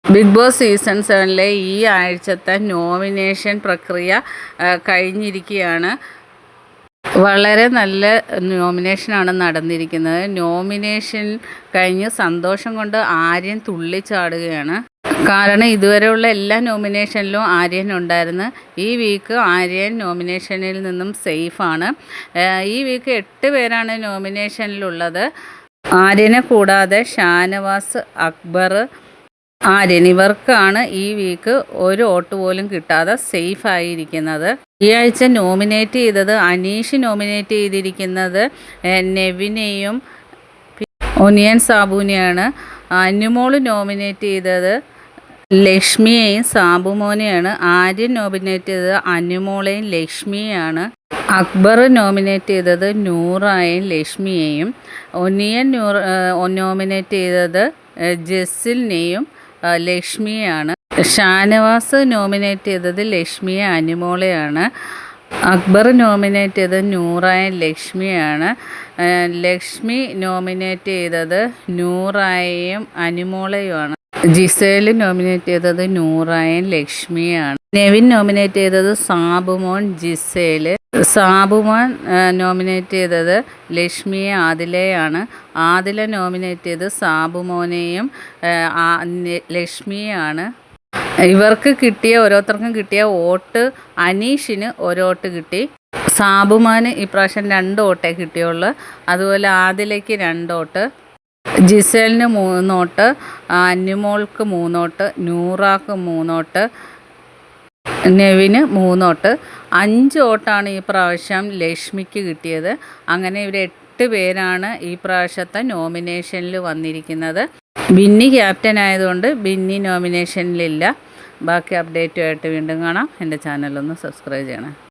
Big boss season 7 ഈ ആഴ്ചത്തെ nomination പ്രക്രിയ കഴിഞ്ഞിരിക്കുകയാണ്. വളരെ നല്ല നോമിനേഷനാണ് നടന്നിരിക്കുന്നത്. നോമിനേഷൻ കഴിഞ്ഞ് സന്തോഷം കൊണ്ട് ആര്യൻ തുള്ളിച്ചാടുകയാണ്. കാരണം ഇതുവരെയുള്ള എല്ലാ നോമിനേഷനിലും ആര്യൻ ഉണ്ടായിരുന്നു. ഈ വീക്ക് ആര്യൻ നോമിനേഷനിൽ നിന്നും സേഫാണ്. ഈ വീക്ക് 8 പേരാണ് നോമിനേഷനിലുള്ളത്. ആര്യനെ കൂടാതെ ഷാനവാസ്, അക്ബർ, ആര്യൻ ഇവർക്കാണ് ഈ വീക്ക് ഒരു വോട്ട് പോലും കിട്ടാതെ സേഫ് ആയിരിക്കുന്നത്. ഈ ആഴ്ച നോമിനേറ്റ് ചെയ്തത് അനീഷ് നോമിനേറ്റ് ചെയ്തിരിക്കുന്നത് നെവിനെയും ഒനിയൻ സാബുവിനെയാണ്. അനുമോൾ നോമിനേറ്റ് ചെയ്തത് ലക്ഷ്മിയെയും സാബുമോനെയാണ്. ആര്യൻ നോമിനേറ്റ് ചെയ്തത് അനുമോളെയും ലക്ഷ്മിയെയാണ്. അക്ബർ നോമിനേറ്റ് ചെയ്തത് നൂറായെയും ലക്ഷ്മിയെയും. ഒനിയൻ നോമിനേറ്റ് ചെയ്തത് ജെസ്സിലിനെയും ലക്ഷ്മിയെയാണ്. ഷാനവാസ് നോമിനേറ്റ് ചെയ്തത് ലക്ഷ്മിയെ അനുമോളെയാണ്. അക്ബർ നോമിനേറ്റ് ചെയ്തത് നൂറായും ലക്ഷ്മിയാണ്. ലക്ഷ്മി നോമിനേറ്റ് ചെയ്തത് നൂറായെയും അനുമോളെയുമാണ്. ജിസേൽ നോമിനേറ്റ് ചെയ്തത് നൂറായും ലക്ഷ്മിയാണ്. നെവിൻ നോമിനേറ്റ് ചെയ്തത് സാബുമോൻ, ജിസേൽ. സാബുമോൻ നോമിനേറ്റ് ചെയ്തത് ലക്ഷ്മിയെ, ആദിലയാണ്. ആദില നോമിനേറ്റ് ചെയ്ത് സാബുമോനെയും ലക്ഷ്മിയാണ്. ഇവർക്ക് ഓരോരുത്തർക്കും കിട്ടിയ വോട്ട് അനീഷിന് ഒരു വോട്ട് കിട്ടി. സാബുമാന് ഇപ്രാവശ്യം 2 വോട്ടേ കിട്ടിയുള്ളൂ. അതുപോലെ ആദിലയ്ക്ക് 2 വോട്ട്, ജിസേലിന് 3 വോട്ട്, അനുമോൾക്ക് 3 വോട്ട്, നൂറാക്ക് 3 വോട്ട്, നെവിന് 3 വോട്ട്. 5 വോട്ടാണ് ഈ പ്രാവശ്യം ലക്ഷ്മിക്ക് കിട്ടിയത്. അങ്ങനെ ഇവർ 8 പേരാണ് ഈ പ്രാവശ്യത്തെ നോമിനേഷനിൽ വന്നിരിക്കുന്നത്. ബിന്നി ക്യാപ്റ്റൻ ആയതുകൊണ്ട് ബിന്നി നോമിനേഷനിലില്ല. ബാക്കി അപ്ഡേറ്റുമായിട്ട് വീണ്ടും കാണാം. എൻ്റെ ചാനലൊന്ന് സബ്സ്ക്രൈബ് ചെയ്യണം.